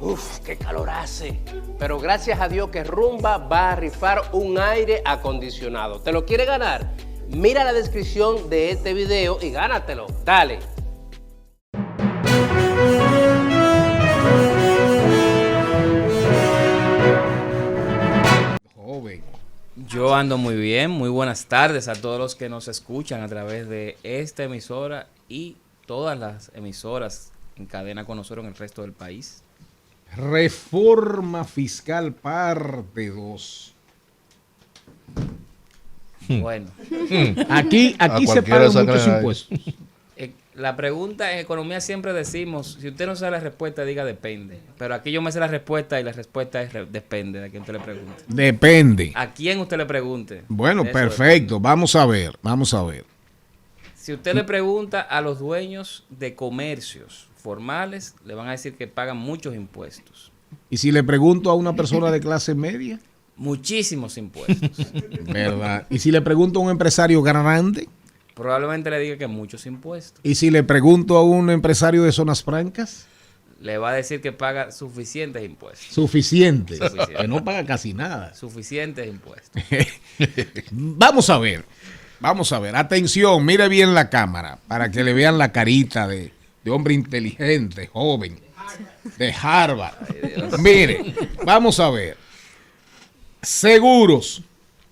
Uf, qué calor hace. Pero gracias a Dios que Rumba va a rifar un aire acondicionado. ¿Te lo quiere ganar? Mira la descripción de este video y gánatelo. Dale. Joven. Yo ando muy bien, muy buenas tardes a todos los que nos escuchan a través de esta emisora y todas las emisoras en cadena con nosotros en el resto del país. Reforma fiscal parte 2. Bueno, Aquí se pagan muchos impuestos. la pregunta en economía siempre decimos, si usted no sabe la respuesta, diga depende. Pero aquí yo me sé la respuesta y la respuesta es depende de a quién usted le pregunte. Depende. A quién usted le pregunte. Bueno, Eso perfecto. depende. Vamos a ver. Si usted le pregunta a los dueños de comercios formales, le van a decir que pagan muchos impuestos. Y si le pregunto a una persona de clase media, Muchísimos impuestos. ¿verdad? Y si le pregunto a un empresario grande, Probablemente le diga que muchos impuestos. y si le pregunto a un empresario de zonas francas, Le va a decir que paga suficientes impuestos. suficiente, Suficiente. que no paga casi nada. Suficientes impuestos. Vamos a ver. Atención, mire bien la cámara para que le vean la carita de hombre inteligente, joven, de Harvard. Mire, vamos a ver. Seguros.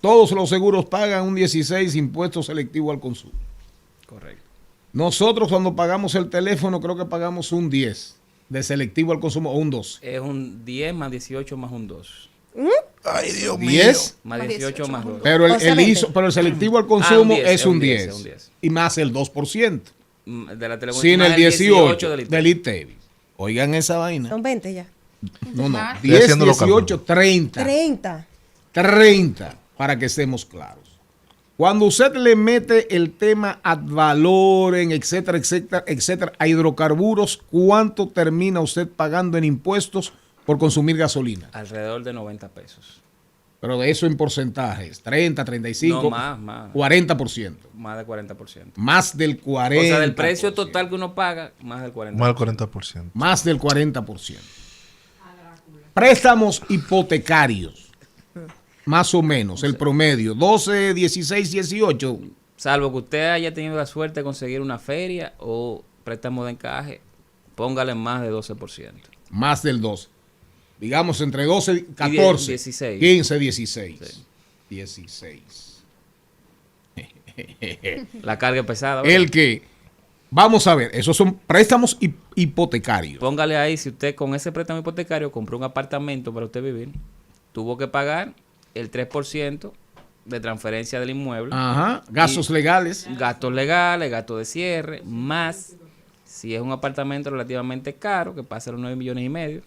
Todos los seguros pagan un 16 impuesto selectivo al consumo. Correcto. Nosotros cuando pagamos el teléfono creo que pagamos un 10 de selectivo al consumo o un 12. Es un 10 más 18 más un 2. Ay, Dios mío. 10, Más 18 más 2. pero O sea, el 20. pero el selectivo al consumo 10, es un un 10, 10, es un 10. y más el 2%. De la telefonía. Sin más el 18 del del ITEVI. Oigan esa vaina. Son 20 ya. No, Estoy 10, haciendo los 18, 30. 30. 30, para que estemos claros. Cuando usted le mete el tema ad valorem, etcétera, etcétera, etcétera, a hidrocarburos, ¿cuánto termina usted pagando en impuestos por consumir gasolina? Alrededor de 90 pesos. Pero de eso en porcentajes, 30, 35, No, más. 40%. Más del 40%. Más del 40%. O sea, del precio total que uno paga, más del 40%. Más del 40%. Más del 40%. Préstamos hipotecarios. Más o menos, el promedio. 12, 16, 18. Salvo que usted haya tenido la suerte de conseguir una feria o préstamo de encaje, póngale más de 12%. Más del 12. Digamos entre 12, 14, 16. 15, 16. Sí. 16. La carga es pesada. ¿verdad? El que, vamos a ver, esos son préstamos hipotecarios. Póngale ahí, si usted con ese préstamo hipotecario compró un apartamento para usted vivir, tuvo que pagar el 3% de transferencia del inmueble, Ajá, gastos legales. gastos legales, gastos de cierre, más si es un apartamento relativamente caro, que pasa los 9 millones y medio,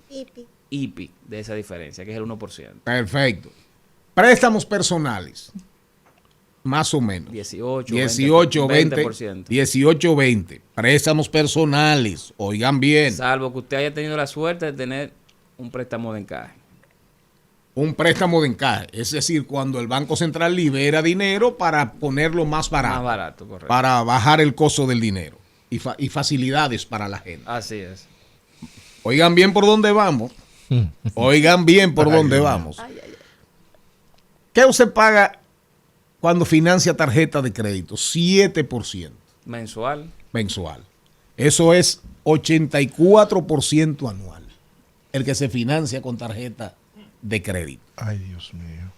IPI de esa diferencia, que es el 1%. Perfecto. Préstamos personales. Más o menos. 18, 18, 20, 20%. 18, 20. Préstamos personales. Oigan bien. Salvo que usted haya tenido la suerte de tener un préstamo de encaje. Un préstamo de encaje. Es decir, cuando el Banco Central libera dinero para ponerlo más barato. Más barato, correcto. Para bajar el costo del dinero. Y facilidades para la gente. Así es. Oigan bien por dónde vamos. Oigan bien por dónde vamos. ¿Qué usted paga cuando financia tarjeta de crédito? 7% Mensual. mensual. Eso es 84% anual. El que se financia con tarjeta de crédito. Ay, Dios mío.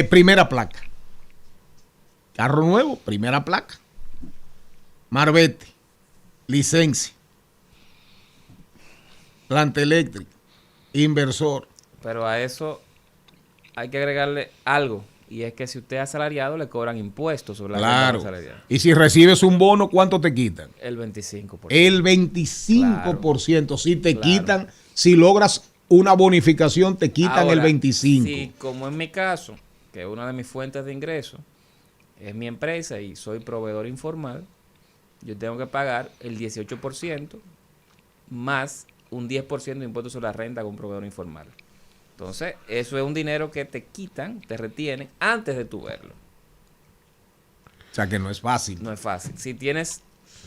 Primera placa. Carro nuevo, primera placa. Marbete. Licencia. Planta eléctrica. Inversor. Pero a eso hay que agregarle algo. Y es que si usted es asalariado, le cobran impuestos sobre la renta Claro. asalariada. Y si recibes un bono, ¿cuánto te quitan? El 25%. El 25%. Si te Claro. quitan, si logras una bonificación, te quitan Ahora, el 25%. Si, como en mi caso, que una de mis fuentes de ingreso es mi empresa y soy proveedor informal, yo tengo que pagar el 18% más un 10% de impuestos sobre la renta con un proveedor informal. Entonces, eso es un dinero que te quitan, te retienen antes de tu verlo. O sea que no es fácil. No es fácil. Si tienes,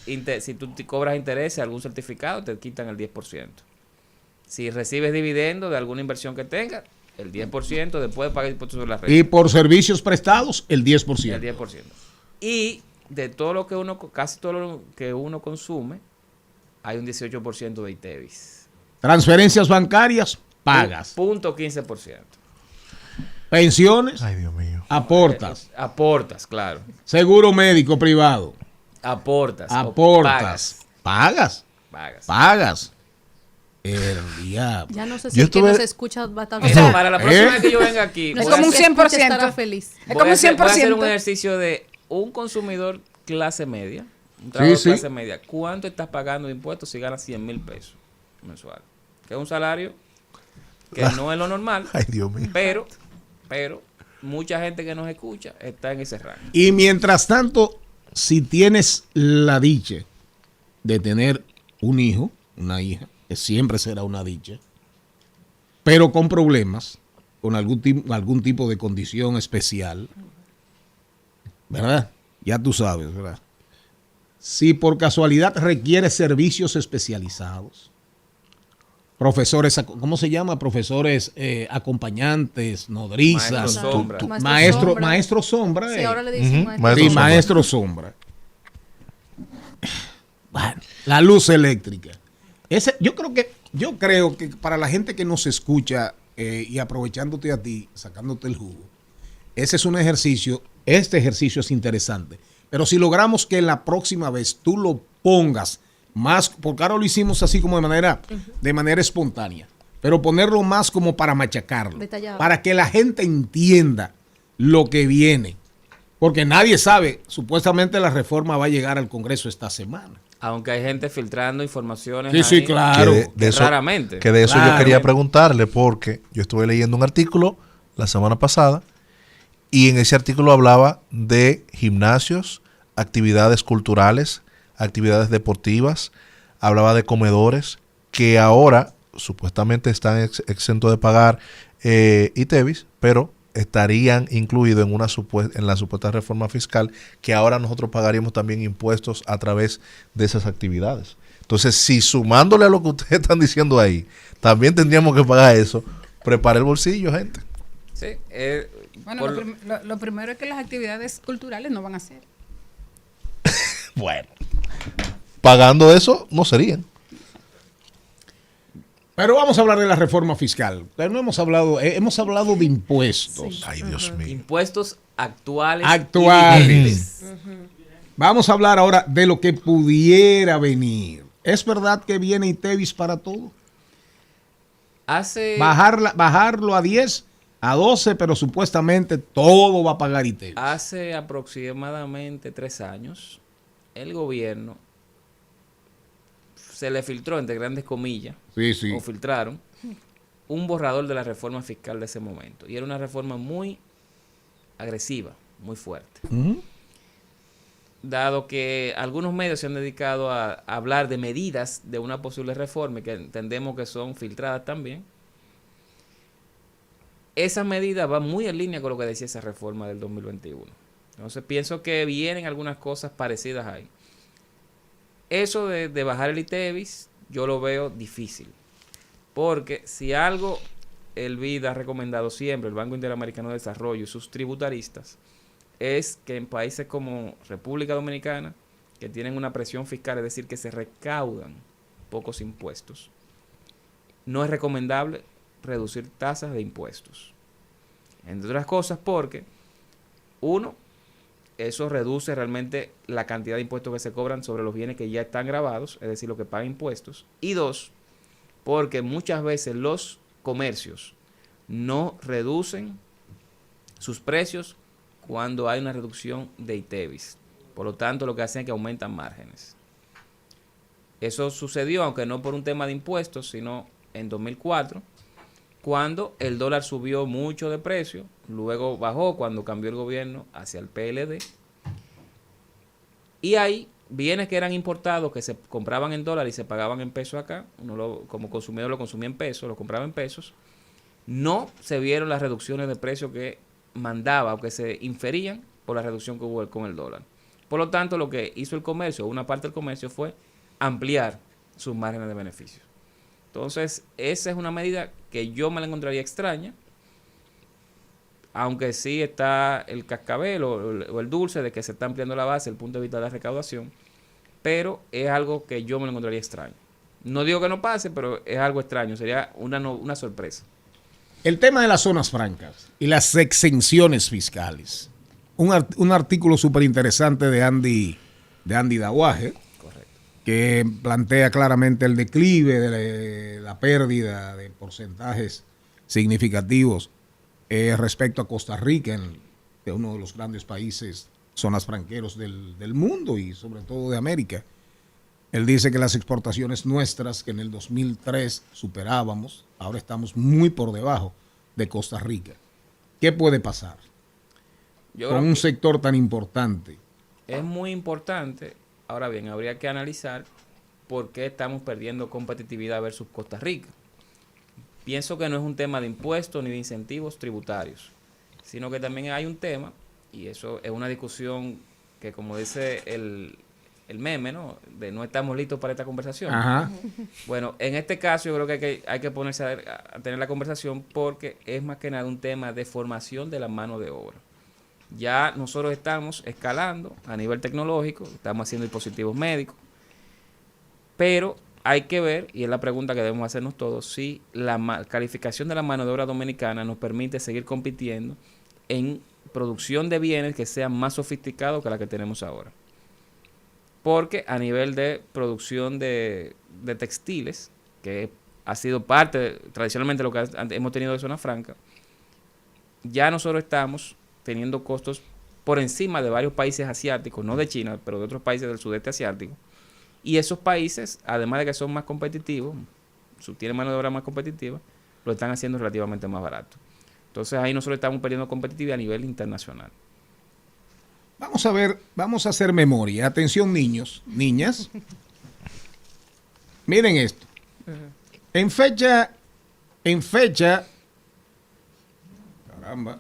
si tú te cobras intereses, algún certificado, te quitan el 10%. Si recibes dividendo de alguna inversión que tengas, el 10%, después pagas impuestos sobre la renta. Y por servicios prestados, el 10%. El 10%. Y de todo lo que casi todo lo que uno consume, hay un 18% de ITEVIS. Transferencias bancarias, pagas. Punto 15%. Pensiones, Ay, Dios mío. aportas. Aportas, claro. Seguro médico privado, Aportas. aportas. Pagas. Pagas. Pagas. El diablo. Ya no sé si Yo el que estuve- nos escucha va a estar Mira, para la próxima vez que yo venga aquí, No voy sé a si como un el que escucha 100%. estará feliz. Es como un voy a hacer un 100%. ejercicio de un consumidor clase media, un trabajador Sí. clase media. ¿Cuánto estás pagando de impuestos si ganas 100,000 pesos mensual? Que es un salario que no es lo normal, Ay, Dios mío. pero mucha gente que nos escucha está en ese rango. Y mientras tanto, si tienes la dicha de tener un hijo, una hija, que siempre será una dicha, pero con problemas, con algún tipo de condición especial, ¿verdad? Ya tú sabes, ¿verdad? Si por casualidad requiere servicios especializados, profesores, ¿cómo se llama? Profesores acompañantes, nodrizas, Maestro sombra. maestro sombra. Sí, ahora le dicen Ujú, maestro. maestro Sí, sombra. maestro sombra. Bueno, la luz eléctrica. Yo creo que para la gente que nos escucha y aprovechándote a ti, sacándote el jugo, ese es un ejercicio, este ejercicio es interesante. Pero si logramos que la próxima vez tú lo pongas más, porque ahora lo hicimos así como de manera espontánea, pero ponerlo más como para machacarlo, Detallado. para que la gente entienda lo que viene. Porque nadie sabe, supuestamente la reforma va a llegar al Congreso esta semana. Aunque hay gente filtrando informaciones Sí, sí, ahí, claro. que raramente. Que de eso Claro. yo quería preguntarle, porque yo estuve leyendo un artículo la semana pasada y en ese artículo hablaba de gimnasios, actividades culturales, actividades deportivas, hablaba de comedores que ahora supuestamente están exentos de pagar ITEVIS, pero estarían incluidos en la supuesta reforma fiscal, que ahora nosotros pagaríamos también impuestos a través de esas actividades. Entonces, si sumándole a lo que ustedes están diciendo ahí, también tendríamos que pagar eso, prepare el bolsillo, gente. Sí, Bueno, por- lo primero es que las actividades culturales no van a ser. Bueno, pagando eso, no serían. Pero vamos a hablar de la reforma fiscal. Pero no hemos hablado de impuestos. Ay, Dios mío. impuestos actuales. Actuales. y vigentes. Vamos a hablar ahora de lo que pudiera venir. ¿Es verdad que viene ITEVIS para todo? Bajarlo a 10, a 12, pero supuestamente todo va a pagar ITEVIS. Hace aproximadamente 3 años, el gobierno se le filtró, entre grandes comillas, Sí. o filtraron, un borrador de la reforma fiscal de ese momento. Y era una reforma muy agresiva, muy fuerte. Ujú. Dado que algunos medios se han dedicado a hablar de medidas de una posible reforma, y que entendemos que son filtradas también, esa medida va muy en línea con lo que decía esa reforma del 2021. Entonces pienso que vienen algunas cosas parecidas ahí. Eso de bajar el ITEVIS, yo lo veo difícil. Porque si algo el BID ha recomendado siempre, el Banco Interamericano de Desarrollo y sus tributaristas, es que en países como República Dominicana, que tienen una presión fiscal, es decir, que se recaudan pocos impuestos, no es recomendable reducir tasas de impuestos. Entre otras cosas porque, uno, eso reduce realmente la cantidad de impuestos que se cobran sobre los bienes que ya están grabados, es decir, lo que pagan impuestos. Y dos, porque muchas veces los comercios no reducen sus precios cuando hay una reducción de ITEVIS. Por lo tanto, lo que hacen es que aumentan márgenes. Eso sucedió, aunque no por un tema de impuestos, sino en 2004, cuando el dólar subió mucho de precio, luego bajó cuando cambió el gobierno hacia el PLD. Y hay bienes que eran importados, que se compraban en dólar y se pagaban en pesos acá, como consumidor lo consumía en pesos, lo compraba en pesos, no se vieron las reducciones de precio que mandaba o que se inferían por la reducción que hubo con el dólar. Por lo tanto, lo que hizo el comercio, una parte del comercio, fue ampliar sus márgenes de beneficio. Entonces, esa es una medida que yo me la encontraría extraña, aunque sí está el cascabel o el dulce de que se está ampliando la base, el punto de vista de la recaudación, pero es algo que yo me lo encontraría extraño. No digo que no pase, pero es algo extraño, sería una sorpresa. El tema de las zonas francas y las exenciones fiscales. Un artículo súper interesante de Andy Dawager, que plantea claramente el declive de la pérdida de porcentajes significativos respecto a Costa Rica, de uno de los grandes países, zonas franqueros del mundo y sobre todo de América. Él dice que las exportaciones nuestras, que en el 2003 superábamos, ahora estamos muy por debajo de Costa Rica. ¿Qué puede pasar con un sector tan importante? Es muy importante. Ahora bien, habría que analizar por qué estamos perdiendo competitividad versus Costa Rica. Pienso que no es un tema de impuestos ni de incentivos tributarios, sino que también hay un tema, y eso es una discusión que, como dice el meme, ¿no? De no estamos listos para esta conversación. Ajá. Bueno, en este caso yo creo que hay que ponerse a tener la conversación porque es más que nada un tema de formación de la mano de obra. Ya nosotros estamos escalando a nivel tecnológico, estamos haciendo dispositivos médicos, pero hay que ver, y es la pregunta que debemos hacernos todos, si la calificación de la mano de obra dominicana nos permite seguir compitiendo en producción de bienes que sean más sofisticados que la que tenemos ahora. Porque a nivel de producción de textiles, que ha sido parte, tradicionalmente, lo que hemos tenido de zona franca, ya nosotros estamos teniendo costos por encima de varios países asiáticos, no de China, pero de otros países del sudeste asiático. Y esos países, además de que son más competitivos, tienen mano de obra más competitiva, lo están haciendo relativamente más barato. Entonces ahí nosotros estamos perdiendo competitividad a nivel internacional. Vamos a ver, vamos a hacer memoria. Atención, niños, niñas. Miren esto. En fecha, caramba,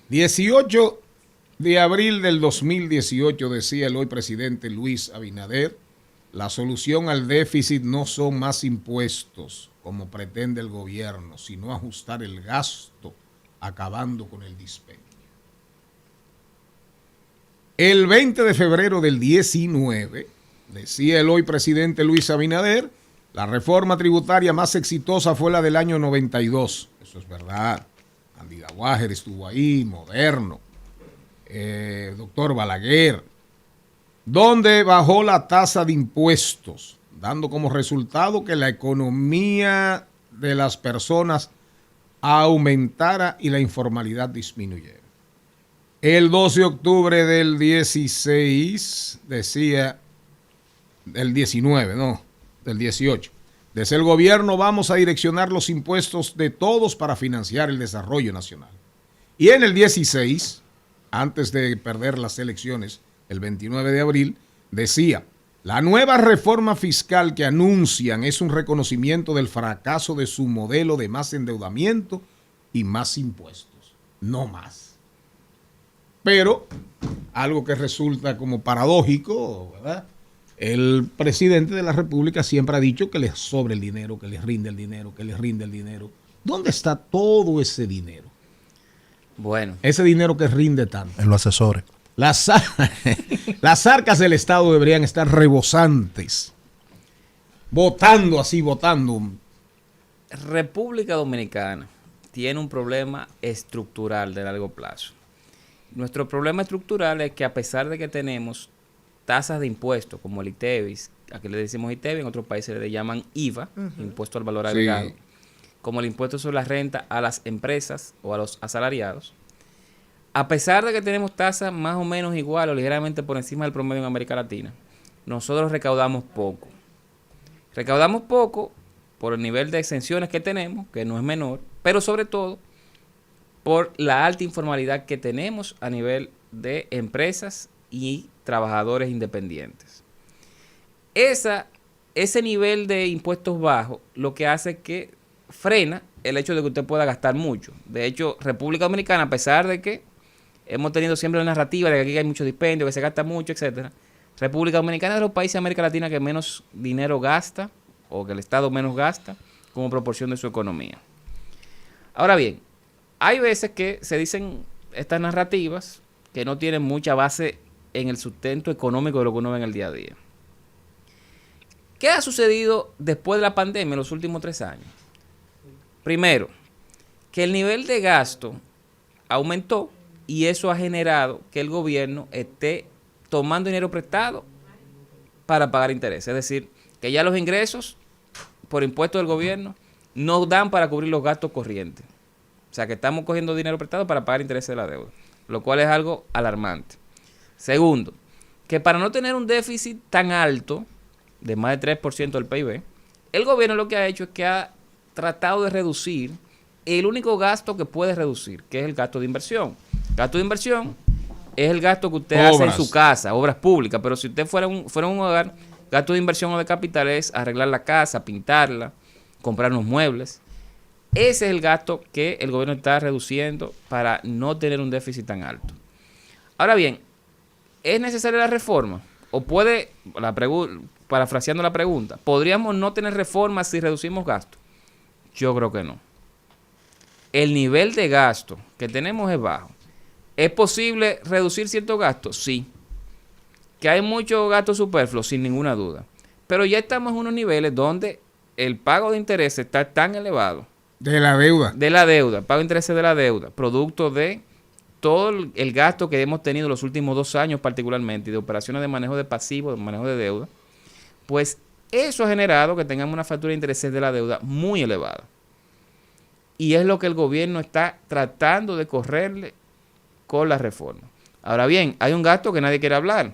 18 de abril del 2018, decía el hoy presidente Luis Abinader, la solución al déficit no son más impuestos, como pretende el gobierno, sino ajustar el gasto, acabando con el dispendio. El 20 de febrero del 19, decía el hoy presidente Luis Abinader, la reforma tributaria más exitosa fue la del año 92. Eso es verdad. Andy Dawager estuvo ahí, Moderno, doctor Balaguer, donde bajó la tasa de impuestos, dando como resultado que la economía de las personas aumentara y la informalidad disminuyera. El 12 de octubre del 16, decía, del 19, no, del 18, desde el gobierno vamos a direccionar los impuestos de todos para financiar el desarrollo nacional. Y en el 16, antes de perder las elecciones, el 29 de abril, decía, la nueva reforma fiscal que anuncian es un reconocimiento del fracaso de su modelo de más endeudamiento y más impuestos, no más. Pero, algo que resulta como paradójico, ¿verdad? El presidente de la República siempre ha dicho que les sobra el dinero, que les rinde el dinero, que les rinde el dinero. ¿Dónde está todo ese dinero? Bueno. Ese dinero que rinde tanto. En los asesores. Las arcas del Estado deberían estar rebosantes. Votando. República Dominicana tiene un problema estructural de largo plazo. Nuestro problema estructural es que a pesar de que tenemos tasas de impuestos como el ITEVIS, aquí le decimos ITEVIS, en otros países le llaman IVA, impuesto al valor agregado, sí, como el impuesto sobre la renta a las empresas o a los asalariados, a pesar de que tenemos tasas más o menos igual o ligeramente por encima del promedio en América Latina, nosotros recaudamos poco. Recaudamos poco por el nivel de exenciones que tenemos, que no es menor, pero sobre todo por la alta informalidad que tenemos a nivel de empresas y trabajadores independientes. Ese nivel de impuestos bajos lo que hace que frena el hecho de que usted pueda gastar mucho. De hecho, República Dominicana, a pesar de que hemos tenido siempre la narrativa de que aquí hay mucho dispendio, que se gasta mucho, etcétera, República Dominicana es de los países de América Latina que menos dinero gasta o que el Estado menos gasta como proporción de su economía. Ahora bien, hay veces que se dicen estas narrativas que no tienen mucha base en el sustento económico de lo que uno ve en el día a día. ¿Qué ha sucedido después de la pandemia en los últimos 3 años? Primero, que el nivel de gasto aumentó y eso ha generado que el gobierno esté tomando dinero prestado para pagar intereses. Es decir, que ya los ingresos por impuestos del gobierno no dan para cubrir los gastos corrientes. O sea, que estamos cogiendo dinero prestado para pagar intereses de la deuda, lo cual es algo alarmante. Segundo, que para no tener un déficit tan alto, de más de 3% del PIB, el gobierno lo que ha hecho es que ha tratado de reducir el único gasto que puede reducir, que es el gasto de inversión. Gasto de inversión es el gasto que usted hace en su casa, obras públicas, pero si usted fuera un hogar, gasto de inversión o de capital es arreglar la casa, pintarla, comprar unos muebles. Ese es el gasto que el gobierno está reduciendo para no tener un déficit tan alto. Ahora bien, ¿es necesaria la reforma? O puede, parafraseando la pregunta, ¿podríamos no tener reforma si reducimos gastos? Yo creo que no. El nivel de gasto que tenemos es bajo. ¿Es posible reducir ciertos gastos? Sí. ¿Que hay mucho gasto superfluo? Sin ninguna duda. Pero ya estamos en unos niveles donde el pago de intereses está tan elevado. De la deuda. De la deuda, pago de intereses de la deuda, producto de todo el gasto que hemos tenido los últimos 2 años particularmente, y de operaciones de manejo de pasivos, de manejo de deuda, pues eso ha generado que tengamos una factura de intereses de la deuda muy elevada. Y es lo que el gobierno está tratando de correrle con la reforma. Ahora bien, hay un gasto que nadie quiere hablar,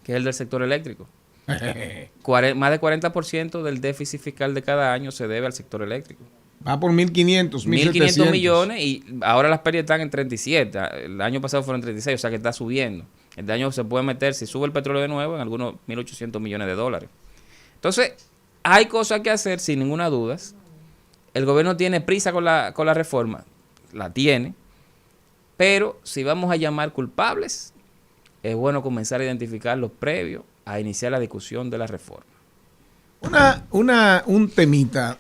que es el del sector eléctrico. Más de 40% del déficit fiscal de cada año se debe al sector eléctrico. Va por 1.500, 1.500 millones y ahora las pérdidas están en 37. El año pasado fueron 36, o sea que está subiendo. Este año se puede meter, si sube el petróleo de nuevo, en algunos 1.800 millones de dólares. Entonces, hay cosas que hacer sin ninguna duda. El gobierno tiene prisa con la reforma, la tiene, pero si vamos a llamar culpables, es bueno comenzar a identificar los previos a iniciar la discusión de la reforma. Un temita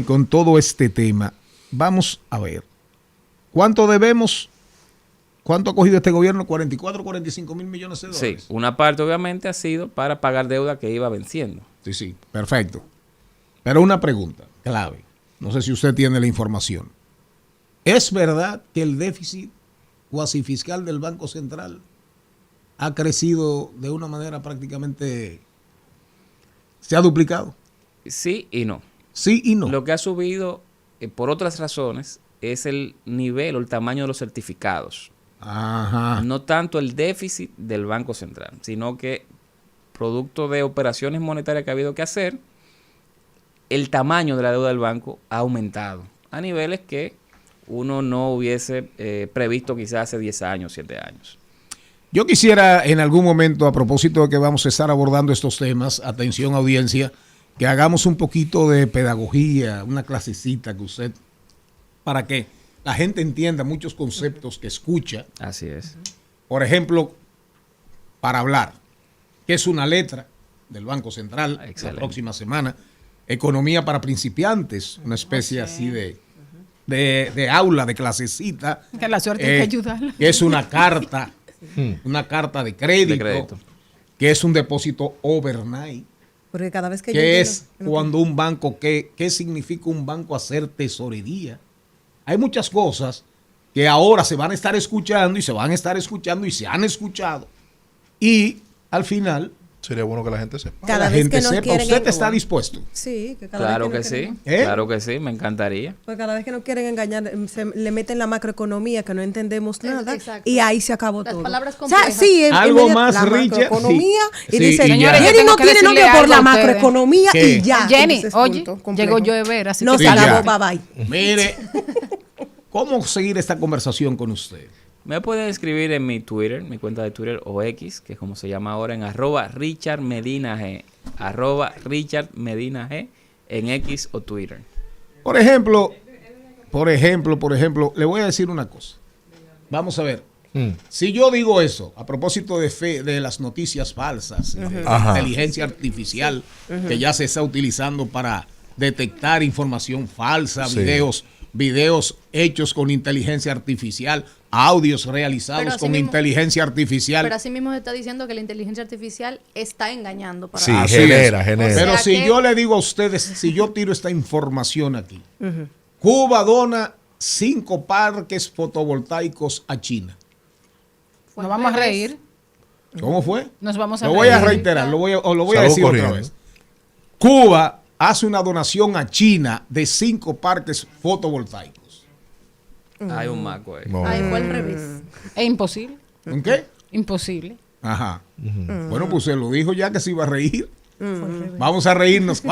con todo este tema. Vamos a ver. ¿Cuánto debemos? ¿Cuánto ha cogido este gobierno? 44, 45 mil millones de dólares. Sí, una parte obviamente ha sido para pagar deuda que iba venciendo. Sí, perfecto. Pero una pregunta clave. No sé si usted tiene la información. ¿Es verdad que el déficit cuasi fiscal del Banco Central ha crecido de una manera prácticamente... se ha duplicado? Sí y no. Sí y no. Lo que ha subido por otras razones es el nivel o el tamaño de los certificados. Ajá. No tanto el déficit del Banco Central, sino que producto de operaciones monetarias que ha habido que hacer, el tamaño de la deuda del banco ha aumentado a niveles que uno no hubiese previsto quizás hace 10 años, 7 años. Yo quisiera en algún momento, a propósito de que vamos a estar abordando estos temas, atención audiencia, que hagamos un poquito de pedagogía, una clasecita que usted, para que la gente entienda muchos conceptos que escucha. Así es. Por ejemplo, para hablar, ¿qué es una letra del Banco Central? Excelente. La próxima semana. Economía para principiantes, una especie así de aula, de clasecita. Que la suerte hay que ayudarla. Que es una carta, una carta de crédito, que es un depósito overnight. Porque cada vez que ¿Qué es cuando un banco, qué significa un banco hacer tesorería? Hay muchas cosas que ahora se van a estar escuchando y se van a estar escuchando y se han escuchado. Y al final... sería bueno que la gente sepa. Cada la gente sepa. ¿Usted está dispuesto? Sí, que cada claro vez que sí. Claro que sí, me encantaría. Pues cada vez que nos quieren engañar, le meten la macroeconomía, que no entendemos nada, Exacto. y ahí se acabó Las todo. palabras complejas. O sea, sí, algo más, la Richard. macroeconomía, Sí. y Sí, dice, y ya. Jenny no tiene novio por la macroeconomía ¿Qué? y ya. Jenny, Entonces, oye, punto, complejo. llegó Joe así No que se Sí, acabó, ya. bye bye. Mire, ¿cómo seguir esta conversación con usted? Me pueden escribir en mi Twitter, mi cuenta de Twitter o X, que es como se llama ahora, en @RichardMedinaG, @RichardMedinaG en X o Twitter. Por ejemplo, le voy a decir una cosa. Vamos a ver. Si yo digo eso, a propósito de las noticias falsas, de la Ajá. inteligencia artificial que ya se está utilizando para detectar información falsa, Sí. videos hechos con inteligencia artificial, audios realizados Pero así con mismo- inteligencia artificial. Pero así mismo se está diciendo que la inteligencia artificial está engañando para Sí, Así genera, es. genera. Pero O sea si que- yo le digo a ustedes, si yo tiro esta información aquí, Cuba dona 5 parques fotovoltaicos a China. Fue Nos al vamos a revés. reír. ¿Cómo fue? Nos vamos a Lo voy a reír. reiterar, lo voy a Salud decir otra corriendo. vez. Cuba hace una donación a China de 5 parques fotovoltaicos. Hay un maco ahí. No. Ahí fue al revés. Es imposible. ¿En qué? Imposible. Ajá. Bueno, pues se lo dijo ya que se iba a reír. Vamos a reírnos.